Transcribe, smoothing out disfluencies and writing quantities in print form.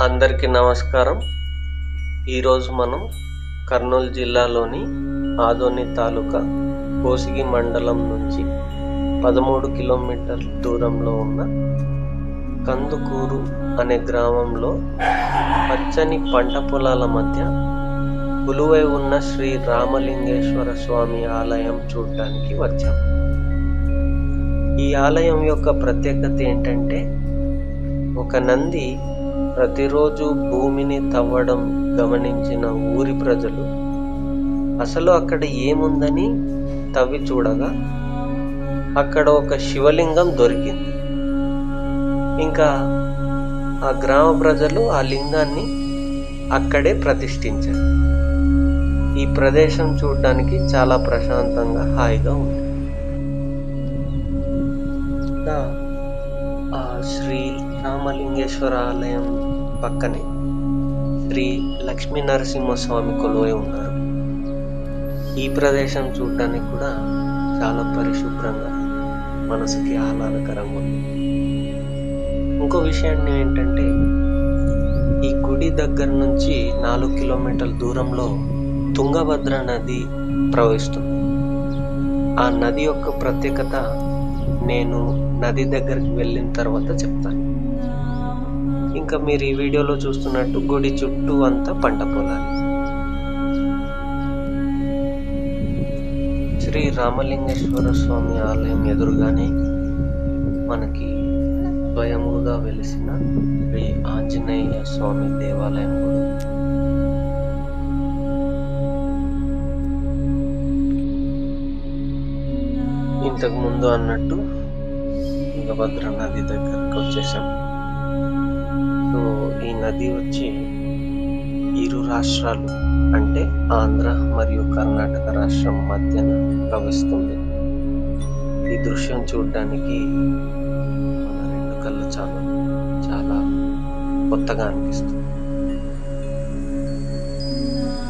అందరికీ నమస్కారం. ఈరోజు మనం కర్నూలు జిల్లాలోని ఆదోని తాలూకా కోసిగి మండలం నుంచి 13 కిలోమీటర్ల దూరంలో ఉన్న కందుకూరు అనే గ్రామంలో పచ్చని పంట పొలాల మధ్య కొలువై ఉన్న శ్రీ రామలింగేశ్వర స్వామి ఆలయం చూడటానికి వచ్చాం. ఈ ఆలయం యొక్క ప్రత్యేకత ఏంటంటే, ఒక నంది ప్రతిరోజు భూమిని తవ్వడం గమనించిన ఊరి ప్రజలు అసలు అక్కడ ఏముందని తవ్వి చూడగా అక్కడ ఒక శివలింగం దొరికింది. ఇంకా ఆ గ్రామ ప్రజలు ఆ లింగాన్ని అక్కడే ప్రతిష్ఠించారు. ఈ ప్రదేశం చూడడానికి చాలా ప్రశాంతంగా హాయిగా ఉంది. ఆ శ్రీ రామలింగేశ్వర ఆలయం పక్కనే శ్రీ లక్ష్మీ నరసింహస్వామి కొలువై ఉన్నారు. ఈ ప్రదేశం చూడడానికి కూడా చాలా పరిశుభ్రంగా మనసుకి ఆహ్లాదకరంగా ఉంది. ఇంకో విషయాన్ని ఏంటంటే, ఈ గుడి దగ్గర నుంచి 4 కిలోమీటర్ల దూరంలో తుంగభద్ర నది ప్రవహిస్తుంది. ఆ నది యొక్క ప్రత్యేకత నేను నది దగ్గరికి వెళ్ళిన తర్వాత చెప్తాను. ఇంకా మీరు ఈ వీడియోలో చూస్తున్నట్టు గుడి చుట్టూ అంతా పంట పొలాలు. శ్రీ రామలింగేశ్వర స్వామి ఆలయం ఎదురుగానే మనకి స్వయముగా వెలిసిన శ్రీ ఆంజనేయ స్వామి దేవాలయం కూడా. ఇంతకు ముందు అన్నట్టు తుంగభద్ర నది దగ్గరకు వచ్చేసాం. సో ఈ నది వచ్చి ఇరు రాష్ట్రాలు అంటే ఆంధ్ర మరియు కర్ణాటక రాష్ట్రం మధ్యన ప్రవహిస్తుంది. ఈ దృశ్యం చూడడానికి మన రెండు కళ్ళు చాలా కొత్తగా అనిపిస్తుంది.